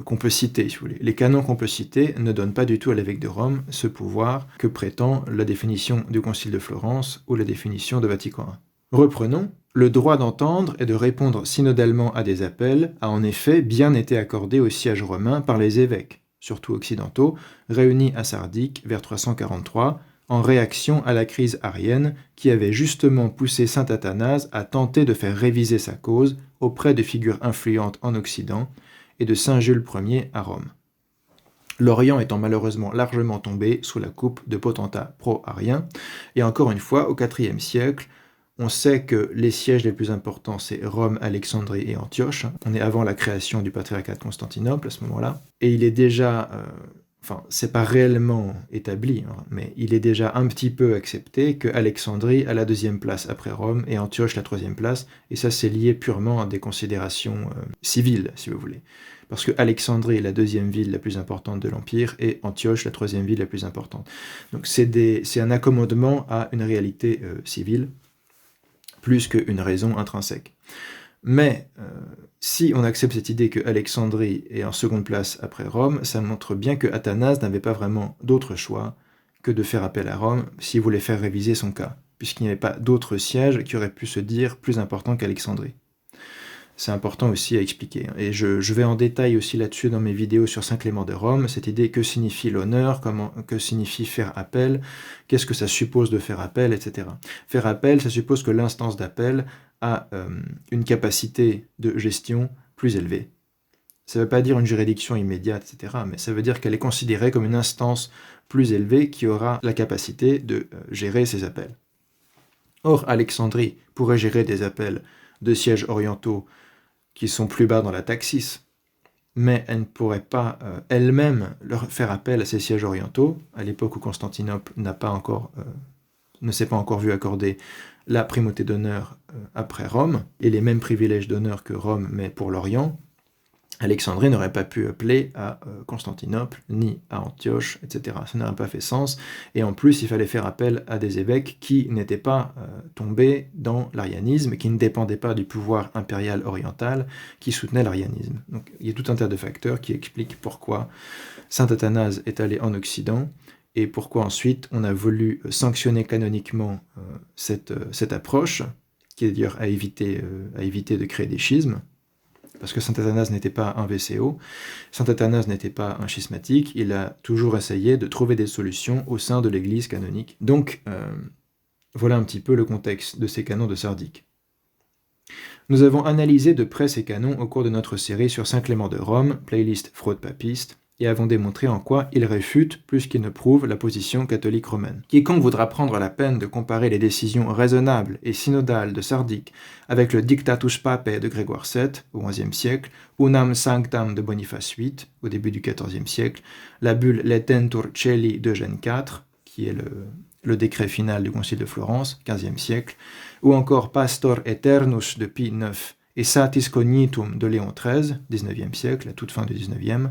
S1: qu'on peut citer, si vous voulez. Les canons qu'on peut citer ne donnent pas du tout à l'évêque de Rome ce pouvoir que prétend la définition du Concile de Florence ou la définition de Vatican I. Reprenons. Le droit d'entendre et de répondre synodalement à des appels a en effet bien été accordé au siège romain par les évêques, surtout occidentaux, réunis à Sardique vers 343, en réaction à la crise arienne qui avait justement poussé saint Athanase à tenter de faire réviser sa cause auprès de figures influentes en Occident et de saint Jules Ier à Rome. L'Orient étant malheureusement largement tombé sous la coupe de potentats pro-ariens, et encore une fois, au IVe siècle, on sait que les sièges les plus importants, c'est Rome, Alexandrie et Antioche. On est avant la création du patriarcat de Constantinople à ce moment-là. Et il est déjà enfin, c'est pas réellement établi, hein, mais il est déjà un petit peu accepté que Alexandrie a la 2e place après Rome et Antioche la 3e place, et ça c'est lié purement à des considérations civiles, si vous voulez. Parce que Alexandrie est la 2e ville la plus importante de l'Empire et Antioche la 3e ville la plus importante. Donc c'est un accommodement à une réalité civile, plus qu'une raison intrinsèque. Mais si on accepte cette idée que Alexandrie est en seconde place après Rome, ça montre bien que Athanase n'avait pas vraiment d'autre choix que de faire appel à Rome s'il voulait faire réviser son cas, puisqu'il n'y avait pas d'autre siège qui aurait pu se dire plus important qu'Alexandrie. C'est important aussi à expliquer. Et je vais en détail aussi là-dessus dans mes vidéos sur Saint Clément de Rome, cette idée que signifie l'honneur, que signifie faire appel, qu'est-ce que ça suppose de faire appel, etc. Faire appel, ça suppose que l'instance d'appel a une capacité de gestion plus élevée. Ça ne veut pas dire une juridiction immédiate, etc., mais ça veut dire qu'elle est considérée comme une instance plus élevée qui aura la capacité de gérer ses appels. Or, Alexandrie pourrait gérer des appels de sièges orientaux qui sont plus bas dans la taxis, mais elle ne pourrait pas elle-même leur faire appel à ces sièges orientaux, à l'époque où Constantinople ne s'est pas encore vu accorder la primauté d'honneur après Rome, et les mêmes privilèges d'honneur que Rome, mais pour l'Orient. Alexandrie n'aurait pas pu appeler à Constantinople, ni à Antioche, etc. Ça n'aurait pas fait sens, et en plus il fallait faire appel à des évêques qui n'étaient pas tombés dans l'arianisme, qui ne dépendaient pas du pouvoir impérial oriental, qui soutenait l'arianisme. Donc il y a tout un tas de facteurs qui expliquent pourquoi saint Athanase est allé en Occident, et pourquoi ensuite on a voulu sanctionner canoniquement cette approche, qui est d'ailleurs à éviter de créer des schismes, parce que saint Athanase n'était pas un VCO, saint Athanase n'était pas un schismatique, il a toujours essayé de trouver des solutions au sein de l'Église canonique. Donc, voilà un petit peu le contexte de ces canons de Sardique. Nous avons analysé de près ces canons au cours de notre série sur Saint Clément de Rome, playlist fraude papiste, et avons démontré en quoi il réfute plus qu'il ne prouve la position catholique romaine. Quiconque voudra prendre la peine de comparer les décisions raisonnables et synodales de Sardique avec le Dictatus Papae de Grégoire VII au XIe siècle, Unam Sanctam de Boniface VIII au début du XIVe siècle, la bulle Letentur Celi d'Eugène IV, qui est le décret final du Concile de Florence, XVe siècle, ou encore Pastor Aeternus de Pie IX et Satis Cognitum de Léon XIII, XIXe siècle, à toute fin du XIXe,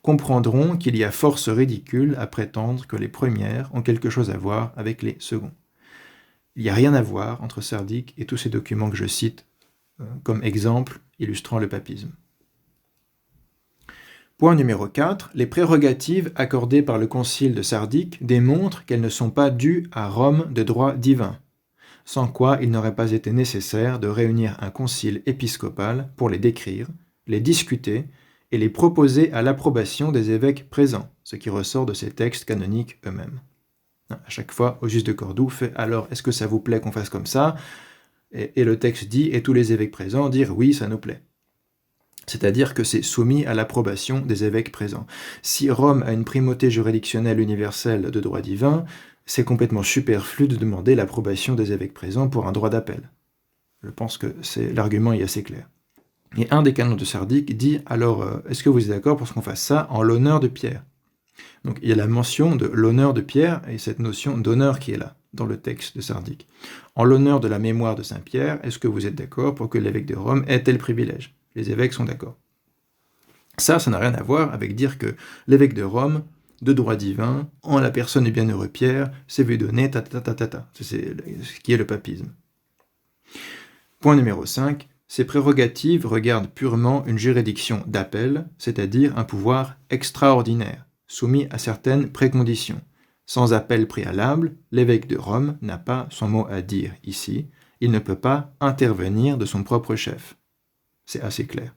S1: comprendront qu'il y a force ridicule à prétendre que les premières ont quelque chose à voir avec les seconds. Il n'y a rien à voir entre Sardique et tous ces documents que je cite comme exemple illustrant le papisme. Point numéro 4. Les prérogatives accordées par le concile de Sardique démontrent qu'elles ne sont pas dues à Rome de droit divin, sans quoi il n'aurait pas été nécessaire de réunir un concile épiscopal pour les décrire, les discuter et les proposer à l'approbation des évêques présents, ce qui ressort de ces textes canoniques eux-mêmes. À chaque fois, au juge de Cordoue fait « Alors, est-ce que ça vous plaît qu'on fasse comme ça ?» et le texte dit « Et tous les évêques présents dirent « Oui, ça nous plaît ». C'est-à-dire que c'est soumis à l'approbation des évêques présents. Si Rome a une primauté juridictionnelle universelle de droit divin, c'est complètement superflu de demander l'approbation des évêques présents pour un droit d'appel. Je pense que l'argument est assez clair. Et un des canons de Sardique dit « Alors, est-ce que vous êtes d'accord pour qu'on fasse ça en l'honneur de Pierre ?» Donc il y a la mention de l'honneur de Pierre et cette notion d'honneur qui est là, dans le texte de Sardique. En l'honneur de la mémoire de Saint-Pierre, est-ce que vous êtes d'accord pour que l'évêque de Rome ait tel privilège ? Les évêques sont d'accord. Ça n'a rien à voir avec dire que l'évêque de Rome, de droit divin, en la personne du bienheureux Pierre, s'est vu donner ta. C'est ce qui est le papisme. Point numéro 5. Ces prérogatives regardent purement une juridiction d'appel, c'est-à-dire un pouvoir extraordinaire, soumis à certaines préconditions. Sans appel préalable, l'évêque de Rome n'a pas son mot à dire ici, il ne peut pas intervenir de son propre chef. C'est assez clair.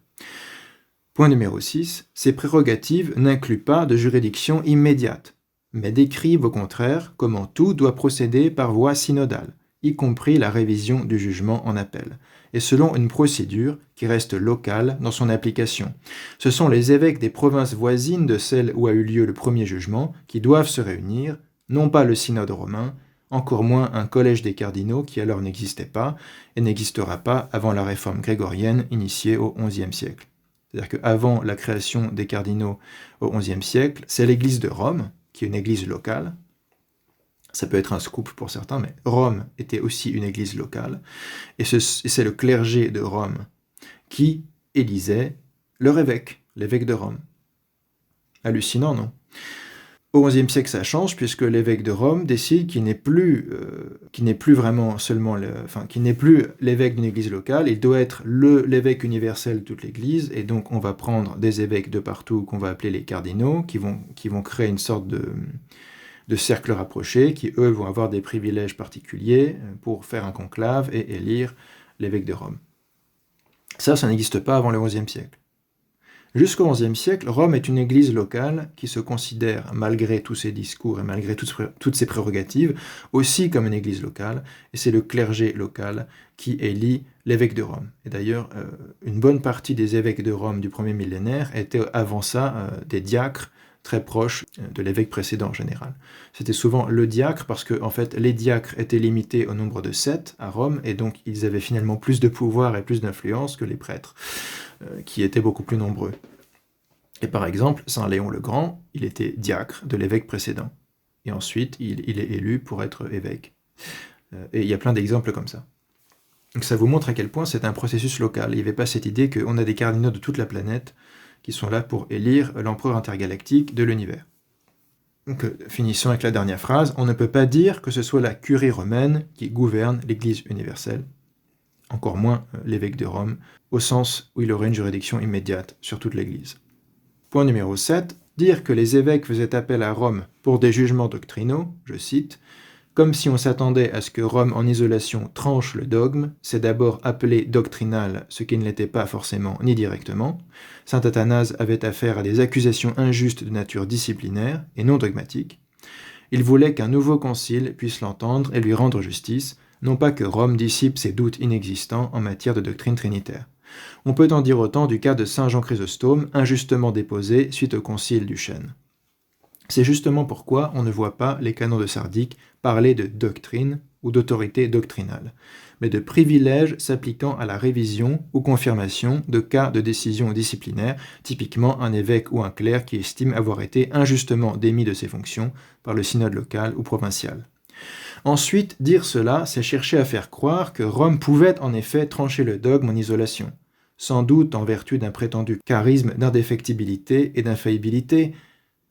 S1: Point numéro 6. Ces prérogatives n'incluent pas de juridiction immédiate, mais décrivent au contraire comment tout doit procéder par voie synodale, y compris la révision du jugement en appel, et selon une procédure qui reste locale dans son application. Ce sont les évêques des provinces voisines de celle où a eu lieu le premier jugement qui doivent se réunir, non pas le synode romain, encore moins un collège des cardinaux qui alors n'existait pas et n'existera pas avant la réforme grégorienne initiée au XIe siècle. c'est-à-dire qu'avant la création des cardinaux au XIe siècle, c'est l'église de Rome, qui est une église locale. Ça peut être un scoop pour certains, mais Rome était aussi une église locale. Et c'est le clergé de Rome qui élisait leur évêque, l'évêque de Rome. Hallucinant, non? Au XIe siècle, ça change, puisque l'évêque de Rome décide qu'il n'est plus vraiment seulement, qu'il n'est plus l'évêque d'une église locale, il doit être l'évêque universel de toute l'église, et donc on va prendre des évêques de partout qu'on va appeler les cardinaux, qui vont créer une sorte de cercle rapproché, qui eux vont avoir des privilèges particuliers pour faire un conclave et élire l'évêque de Rome. Ça n'existe pas avant le XIe siècle. Jusqu'au XIe siècle, Rome est une église locale qui se considère, malgré tous ses discours et malgré toutes ses prérogatives, aussi comme une église locale, et c'est le clergé local qui élit l'évêque de Rome. Et d'ailleurs, une bonne partie des évêques de Rome du premier millénaire étaient avant ça des diacres très proches de l'évêque précédent en général. C'était souvent le diacre parce que en fait, les diacres étaient limités au nombre de 7 à Rome, et donc ils avaient finalement plus de pouvoir et plus d'influence que les prêtres, qui étaient beaucoup plus nombreux. Et par exemple, Saint Léon le Grand, il était diacre de l'évêque précédent. Et ensuite, il est élu pour être évêque. Et il y a plein d'exemples comme ça. Donc ça vous montre à quel point c'est un processus local. Il n'y avait pas cette idée qu'on a des cardinaux de toute la planète qui sont là pour élire l'empereur intergalactique de l'univers. Donc finissons avec la dernière phrase. On ne peut pas dire que ce soit la curie romaine qui gouverne l'Église universelle, encore moins l'évêque de Rome, au sens où il aurait une juridiction immédiate sur toute l'Église. Point numéro 7. Dire que les évêques faisaient appel à Rome pour des jugements doctrinaux, je cite, comme si on s'attendait à ce que Rome en isolation tranche le dogme, c'est d'abord appelé doctrinal, ce qui ne l'était pas forcément ni directement. Saint Athanase avait affaire à des accusations injustes de nature disciplinaire et non dogmatique. Il voulait qu'un nouveau concile puisse l'entendre et lui rendre justice, non pas que Rome dissipe ses doutes inexistants en matière de doctrine trinitaire. On peut en dire autant du cas de saint Jean Chrysostome, injustement déposé suite au concile du Chêne. C'est justement pourquoi on ne voit pas les canons de Sardique parler de doctrine ou d'autorité doctrinale, mais de privilèges s'appliquant à la révision ou confirmation de cas de décision disciplinaire, typiquement un évêque ou un clerc qui estime avoir été injustement démis de ses fonctions par le synode local ou provincial. Ensuite, dire cela, c'est chercher à faire croire que Rome pouvait en effet trancher le dogme en isolation, sans doute en vertu d'un prétendu charisme d'indéfectibilité et d'infaillibilité,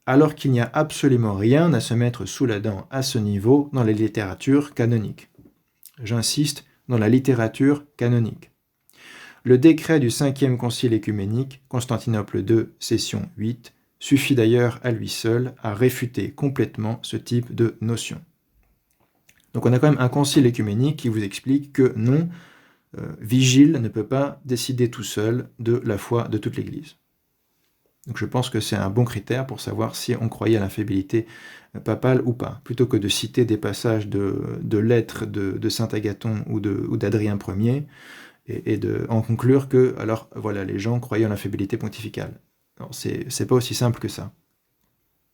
S1: alors qu'il n'y a absolument rien à se mettre sous la dent à ce niveau dans les littératures canoniques. J'insiste, dans la littérature canonique. Le décret du 5e concile écuménique, Constantinople II, session 8, suffit d'ailleurs à lui seul à réfuter complètement ce type de notion. Donc on a quand même un concile écuménique qui vous explique que non, Vigile ne peut pas décider tout seul de la foi de toute l'Église. Donc je pense que c'est un bon critère pour savoir si on croyait à l'infaillibilité papale ou pas, plutôt que de citer des passages de lettres de saint Agathon ou d'Adrien Ier, et en conclure que, alors voilà, les gens croyaient à l'infaillibilité pontificale. Non, c'est pas aussi simple que ça.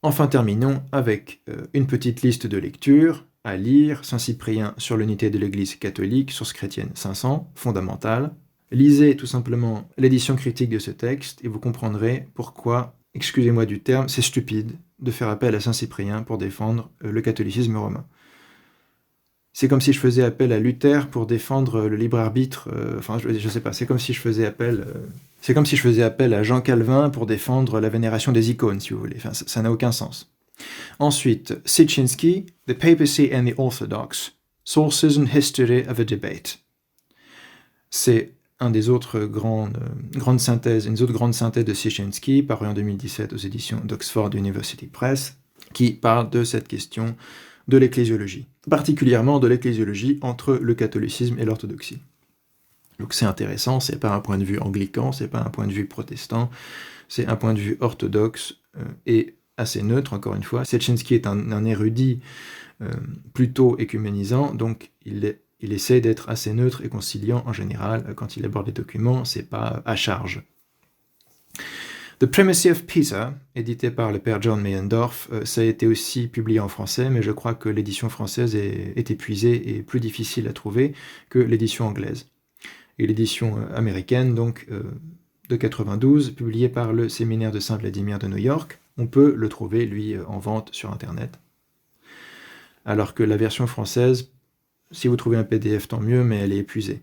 S1: Enfin, terminons avec une petite liste de lectures à lire. Saint Cyprien sur l'unité de l'Église catholique, source chrétienne 500, fondamentale. Lisez tout simplement l'édition critique de ce texte et vous comprendrez pourquoi, excusez-moi du terme, c'est stupide de faire appel à Saint Cyprien pour défendre le catholicisme romain. C'est comme si je faisais appel à Luther pour défendre le libre arbitre, je sais pas, c'est comme si je faisais appel à Jean Calvin pour défendre la vénération des icônes, si vous voulez. Enfin, ça n'a aucun sens. Ensuite, Sitchinski, The Papacy and the Orthodox, Sources and History of a Debate. C'est une des autres grandes synthèses de Sitchinski, paru en 2017 aux éditions d'Oxford University Press, qui parle de cette question de l'ecclésiologie, particulièrement de l'ecclésiologie entre le catholicisme et l'orthodoxie. Donc c'est intéressant, c'est pas un point de vue anglican, c'est pas un point de vue protestant, c'est un point de vue orthodoxe et assez neutre, encore une fois. Sitchinski est un érudit plutôt écuménisant, donc il essaie d'être assez neutre et conciliant en général quand il aborde les documents, c'est pas à charge. The Primacy of Peter, édité par le père John Meyendorff, ça a été aussi publié en français, mais je crois que l'édition française est épuisée et plus difficile à trouver que l'édition anglaise. Et l'édition américaine, donc, de 92, publié par le séminaire de Saint-Vladimir de New York. On peut le trouver, lui, en vente sur Internet. Alors que la version française, si vous trouvez un PDF, tant mieux, mais elle est épuisée.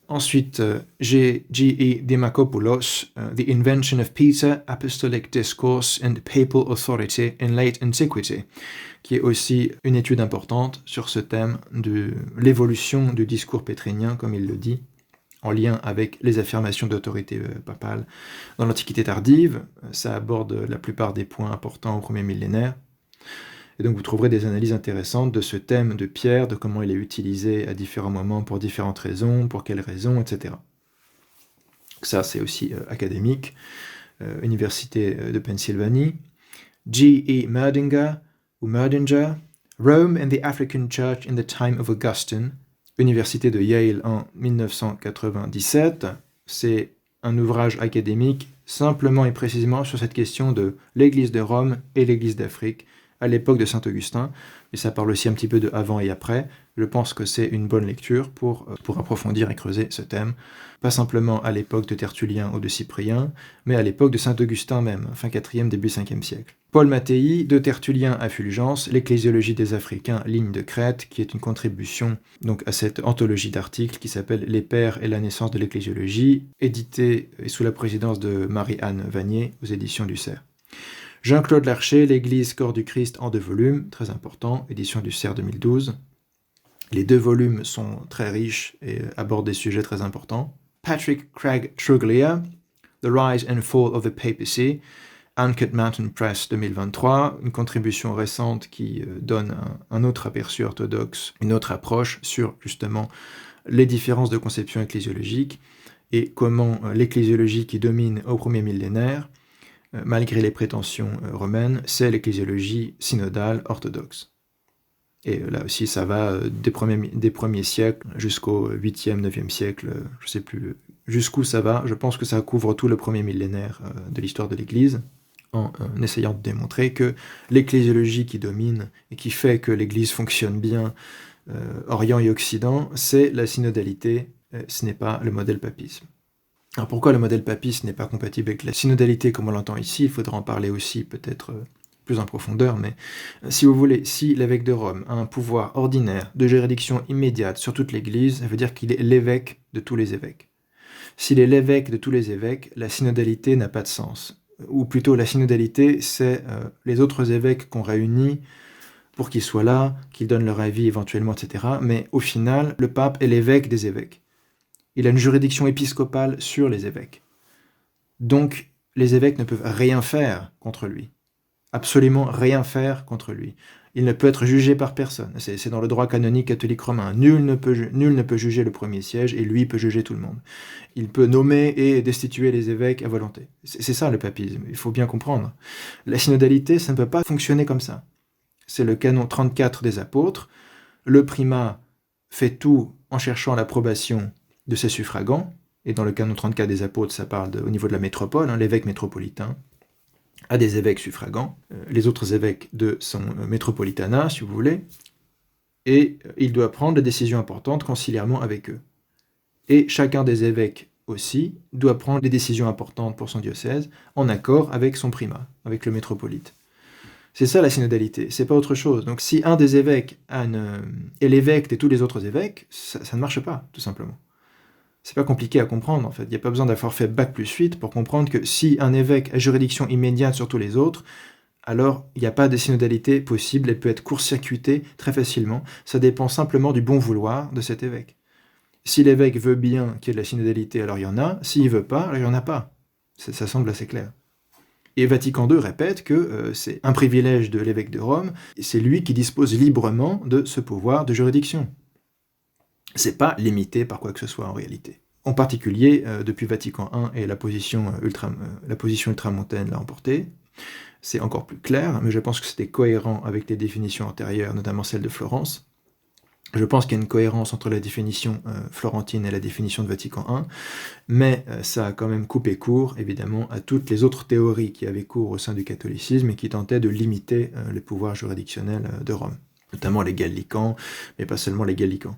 S1: Ensuite, j'ai G.E. Demakopoulos, The Invention of Peter, Apostolic Discourse and Papal Authority in Late Antiquity, qui est aussi une étude importante sur ce thème de l'évolution du discours pétrinien, comme il le dit, en lien avec les affirmations d'autorité papale dans l'Antiquité tardive. Ça aborde la plupart des points importants au premier millénaire. Et donc vous trouverez des analyses intéressantes de ce thème de Pierre, de comment il est utilisé à différents moments pour différentes raisons, pour quelles raisons, etc. Ça, c'est aussi académique. Université de Pennsylvanie. G.E. Merdinger, ou Merdinger, Rome and the African Church in the Time of Augustine, Université de Yale en 1997. C'est un ouvrage académique simplement et précisément sur cette question de l'Église de Rome et l'Église d'Afrique à l'époque de Saint-Augustin, et ça parle aussi un petit peu de avant et après. Je pense que c'est une bonne lecture pour approfondir et creuser ce thème, pas simplement à l'époque de Tertullien ou de Cyprien, mais à l'époque de Saint-Augustin même, fin 4e, début 5e siècle. Paul Mattei, de Tertullien à Fulgence, l'Ecclésiologie des Africains, ligne de crête, qui est une contribution donc à cette anthologie d'articles qui s'appelle Les Pères et la naissance de l'Ecclésiologie, éditée et sous la présidence de Marie-Anne Vanier aux éditions du Cerf. Jean-Claude Larcher, l'Église Corps du Christ en 2 volumes, très important, édition du Cerf 2012. Les 2 volumes sont très riches et abordent des sujets très importants. Patrick Craig Truglia, The Rise and Fall of the Papacy, Uncut Mountain Press 2023, une contribution récente qui donne un autre aperçu orthodoxe, une autre approche sur justement les différences de conception ecclésiologique et comment l'ecclésiologie qui domine au premier millénaire, malgré les prétentions romaines, c'est l'ecclésiologie synodale orthodoxe. Et là aussi, ça va des premiers siècles jusqu'au 8e, 9e siècle, je ne sais plus jusqu'où ça va. Je pense que ça couvre tout le premier millénaire de l'histoire de l'Église, en essayant de démontrer que l'ecclésiologie qui domine et qui fait que l'Église fonctionne bien, Orient et Occident, c'est la synodalité, ce n'est pas le modèle papisme. Alors pourquoi le modèle papiste n'est pas compatible avec la synodalité comme on l'entend ici? Il faudra en parler aussi peut-être plus en profondeur, mais si vous voulez, si l'évêque de Rome a un pouvoir ordinaire de juridiction immédiate sur toute l'Église, ça veut dire qu'il est l'évêque de tous les évêques. S'il est l'évêque de tous les évêques, la synodalité n'a pas de sens. Ou plutôt la synodalité, c'est les autres évêques qu'on réunit pour qu'ils soient là, qu'ils donnent leur avis éventuellement, etc. Mais au final, le pape est l'évêque des évêques. Il a une juridiction épiscopale sur les évêques. Donc, les évêques ne peuvent rien faire contre lui. Absolument rien faire contre lui. Il ne peut être jugé par personne. C'est dans le droit canonique catholique romain. Nul ne peut juger le premier siège et lui peut juger tout le monde. Il peut nommer et destituer les évêques à volonté. C'est ça le papisme, il faut bien comprendre. La synodalité, ça ne peut pas fonctionner comme ça. C'est le canon 34 des apôtres. Le primat fait tout en cherchant l'approbation de ses suffragants, et dans le canon 34 des apôtres, ça parle au niveau de la métropole, l'évêque métropolitain a des évêques suffragants, les autres évêques de son métropolitanat, si vous voulez, et il doit prendre des décisions importantes conciliairement avec eux. Et chacun des évêques aussi doit prendre des décisions importantes pour son diocèse en accord avec son primat, avec le métropolite. C'est ça la synodalité, c'est pas autre chose. Donc si un des évêques est l'évêque de tous les autres évêques, ça ne marche pas, tout simplement. C'est pas compliqué à comprendre, en fait. Il n'y a pas besoin d'avoir fait Bac plus 8 pour comprendre que si un évêque a juridiction immédiate sur tous les autres, alors il n'y a pas de synodalité possible, elle peut être court-circuitée très facilement. Ça dépend simplement du bon vouloir de cet évêque. Si l'évêque veut bien qu'il y ait de la synodalité, alors il y en a. S'il ne veut pas, alors il n'y en a pas. Ça semble assez clair. Et Vatican II répète que c'est un privilège de l'évêque de Rome, et c'est lui qui dispose librement de ce pouvoir de juridiction. C'est pas limité par quoi que ce soit en réalité. En particulier, depuis Vatican I et la position ultramontaine l'a emporté, c'est encore plus clair, mais je pense que c'était cohérent avec les définitions antérieures, notamment celle de Florence. Je pense qu'il y a une cohérence entre la définition florentine et la définition de Vatican I, mais ça a quand même coupé court, évidemment, à toutes les autres théories qui avaient cours au sein du catholicisme et qui tentaient de limiter les pouvoirs juridictionnels de Rome, notamment les gallicans, mais pas seulement les gallicans.